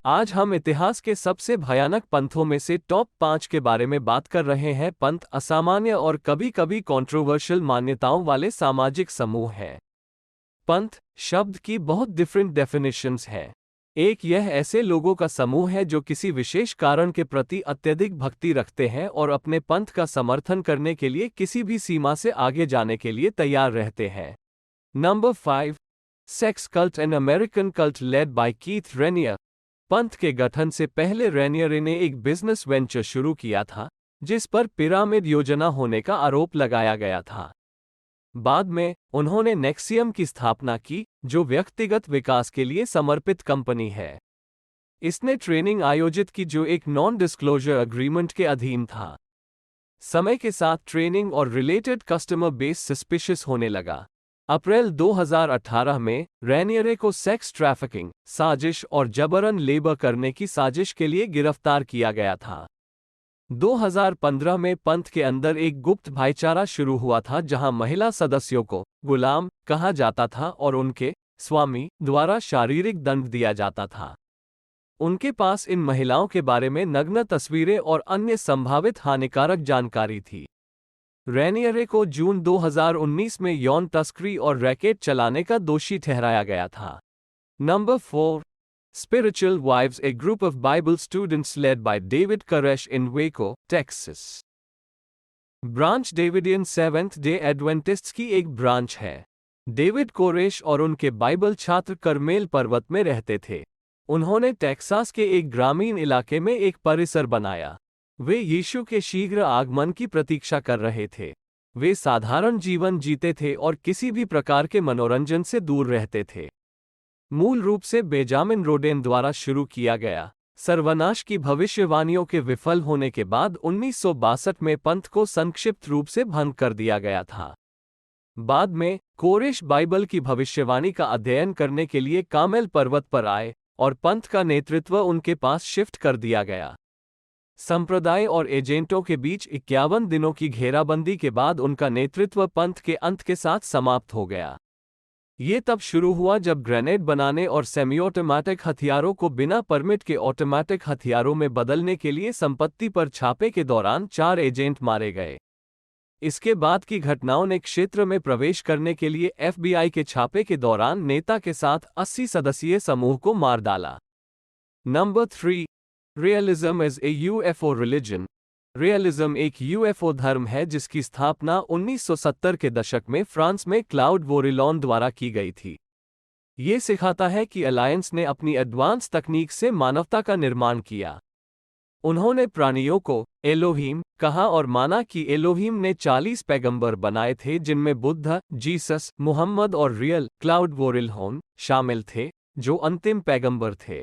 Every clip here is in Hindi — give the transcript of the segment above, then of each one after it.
आज हम इतिहास के सबसे भयानक पंथों में से टॉप 5 के बारे में बात कर रहे हैं। पंथ असामान्य और कभी कभी कंट्रोवर्शियल मान्यताओं वाले सामाजिक समूह हैं। पंथ शब्द की बहुत डिफरेंट डेफिनेशंस हैं। एक, यह ऐसे लोगों का समूह है जो किसी विशेष कारण के प्रति अत्यधिक भक्ति रखते हैं और अपने पंथ का समर्थन करने के लिए किसी भी सीमा से आगे जाने के लिए तैयार रहते हैं। Number 5, sex cult, an American cult led by Keith Rainier. पंथ के गठन से पहले रेनियर ने एक बिजनेस वेंचर शुरू किया था जिस पर पिरामिड योजना होने का आरोप लगाया गया था। बाद में उन्होंने नेक्सियम की स्थापना की, जो व्यक्तिगत विकास के लिए समर्पित कंपनी है। इसने ट्रेनिंग आयोजित की जो एक नॉन डिस्क्लोजर अग्रीमेंट के अधीन था। समय के साथ ट्रेनिंग और रिलेटेड कस्टमर बेस सस्पिशियस होने लगा। अप्रैल 2018 में रेनियरे को सेक्स ट्रैफिकिंग, साजिश और जबरन लेबर करने की साजिश के लिए गिरफ्तार किया गया था। 2015 में पंथ के अंदर एक गुप्त भाईचारा शुरू हुआ था जहां महिला सदस्यों को गुलाम कहा जाता था और उनके स्वामी द्वारा शारीरिक दंड दिया जाता था। उनके पास इन महिलाओं के बारे में नग्न तस्वीरें और अन्य संभावित हानिकारक जानकारी थी। रेनियरे को जून 2019 में यौन तस्करी और रैकेट चलाने का दोषी ठहराया गया था। Number 4, Spiritual Wives, a group of Bible students led by David Koresh in Waco, Texas. Branch Davidian Seventh Day Adventists की एक ब्रांच है। डेविड कोरेश और उनके बाइबल छात्र करमेल पर्वत में रहते थे। उन्होंने टेक्सास के एक ग्रामीण इलाके में एक परिसर बनाया। वे यीशु के शीघ्र आगमन की प्रतीक्षा कर रहे थे। वे साधारण जीवन जीते थे और किसी भी प्रकार के मनोरंजन से दूर रहते थे। मूल रूप से बेंजामिन रोडेन द्वारा शुरू किया गया सर्वनाश की भविष्यवाणियों के विफल होने के बाद 1962 में पंथ को संक्षिप्त रूप से भंग कर दिया गया था। बाद में कोरेश बाइबल की भविष्यवाणी का अध्ययन करने के लिए कामेल पर्वत पर आए और पंथ का नेतृत्व उनके पास शिफ्ट कर दिया गया। संप्रदाय और एजेंटों के बीच 51 दिनों की घेराबंदी के बाद उनका नेतृत्व पंथ के अंत के साथ समाप्त हो गया। ये तब शुरू हुआ जब ग्रेनेड बनाने और सेमी ऑटोमेटिक हथियारों को बिना परमिट के ऑटोमेटिक हथियारों में बदलने के लिए संपत्ति पर छापे के दौरान 4 एजेंट मारे गए। इसके बाद की घटनाओं ने क्षेत्र में प्रवेश करने के लिए FBI के छापे के दौरान नेता के साथ 80 सदस्यीय समूह को मार डाला। Number 3, realism is a UFO religion. Realism एक UFO धर्म है जिसकी स्थापना 1970 के दशक में फ्रांस में क्लाउड वोरिलॉन द्वारा की गई थी। ये सिखाता है कि अलायंस ने अपनी एडवांस तकनीक से मानवता का निर्माण किया। उन्होंने प्राणियों को एलोहीम कहा और माना कि एलोहीम ने 40 पैगंबर बनाए थे जिनमें बुद्ध, जीसस, मुहम्मद और रियल क्लाउड वोरिलहॉन शामिल थे जो अंतिम पैगंबर थे।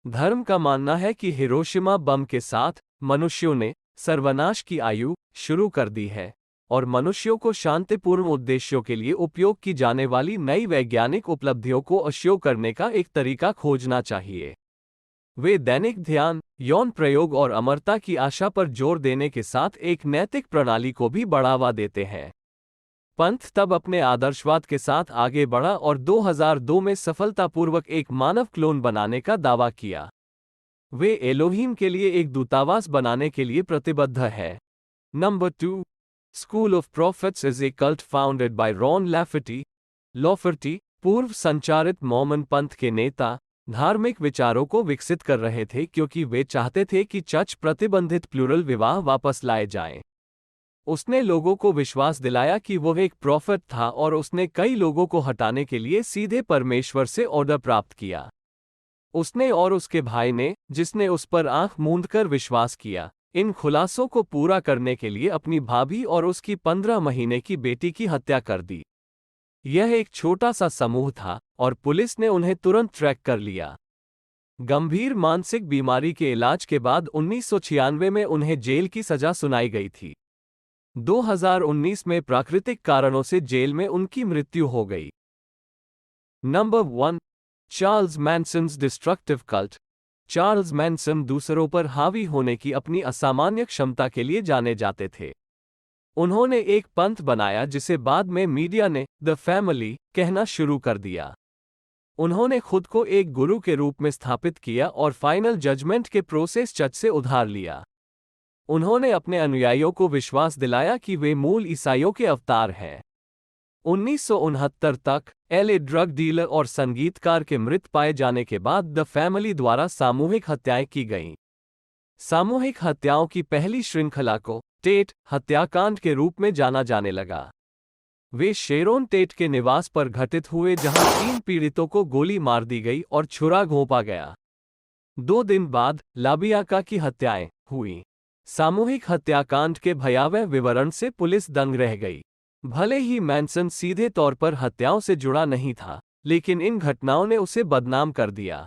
धर्म का मानना है कि हिरोशिमा बम के साथ मनुष्यों ने सर्वनाश की आयु शुरू कर दी है और मनुष्यों को शांतिपूर्ण उद्देश्यों के लिए उपयोग की जाने वाली नई वैज्ञानिक उपलब्धियों को अश्यो करने का एक तरीका खोजना चाहिए। वे दैनिक ध्यान, यौन प्रयोग और अमरता की आशा पर जोर देने के साथ एक नैतिक प्रणाली को भी बढ़ावा देते हैं। पंथ तब अपने आदर्शवाद के साथ आगे बढ़ा और 2002 में सफलतापूर्वक एक मानव क्लोन बनाने का दावा किया। वे एलोहीम के लिए एक दूतावास बनाने के लिए प्रतिबद्ध है। Number 2, school of prophets is a cult founded by Ron Lafferty. पूर्व संचारित मॉर्मन पंथ के नेता धार्मिक विचारों को विकसित कर रहे थे क्योंकि वे चाहते थे कि चर्च प्रतिबंधित प्लूरल विवाह वापस लाए जाएं। उसने लोगों को विश्वास दिलाया कि वह एक प्रॉफिट था और उसने कई लोगों को हटाने के लिए सीधे परमेश्वर से ऑर्डर प्राप्त किया। उसने और उसके भाई ने, जिसने उस पर आंख मूंदकर विश्वास किया, इन खुलासों को पूरा करने के लिए अपनी भाभी और उसकी 15 महीने की बेटी की हत्या कर दी। यह एक छोटा सा समूह था और पुलिस ने उन्हें तुरंत ट्रैक कर लिया। गंभीर मानसिक बीमारी के इलाज के बाद 1996 में उन्हें जेल की सजा सुनाई गई थी। 2019 में प्राकृतिक कारणों से जेल में उनकी मृत्यु हो गई। Number 1, Charles Manson's destructive cult. Charles Manson दूसरों पर हावी होने की अपनी असामान्य क्षमता के लिए जाने जाते थे। उन्होंने एक पंथ बनाया जिसे बाद में मीडिया ने द फैमिली कहना शुरू कर दिया। उन्होंने खुद को एक गुरु के रूप में स्थापित किया और फाइनल जजमेंट के प्रोसेस चर्च से उधार लिया। उन्होंने अपने अनुयायियों को विश्वास दिलाया कि वे मूल ईसाइयों के अवतार हैं। 1969 तक एलए ड्रग डीलर और संगीतकार के मृत पाए जाने के बाद द फैमिली द्वारा सामूहिक हत्याएं की गईं। सामूहिक हत्याओं की पहली श्रृंखला को टेट हत्याकांड के रूप में जाना जाने लगा। वे शेरोन टेट के निवास पर घटित हुए जहां 3 पीड़ितों को गोली मार दी गई और छुरा घोंपा गया। 2 दिन बाद लाबियाका की हत्याएं हुई। सामूहिक हत्याकांड के भयावह विवरण से पुलिस दंग रह गई। भले ही मैनसन सीधे तौर पर हत्याओं से जुड़ा नहीं था, लेकिन इन घटनाओं ने उसे बदनाम कर दिया।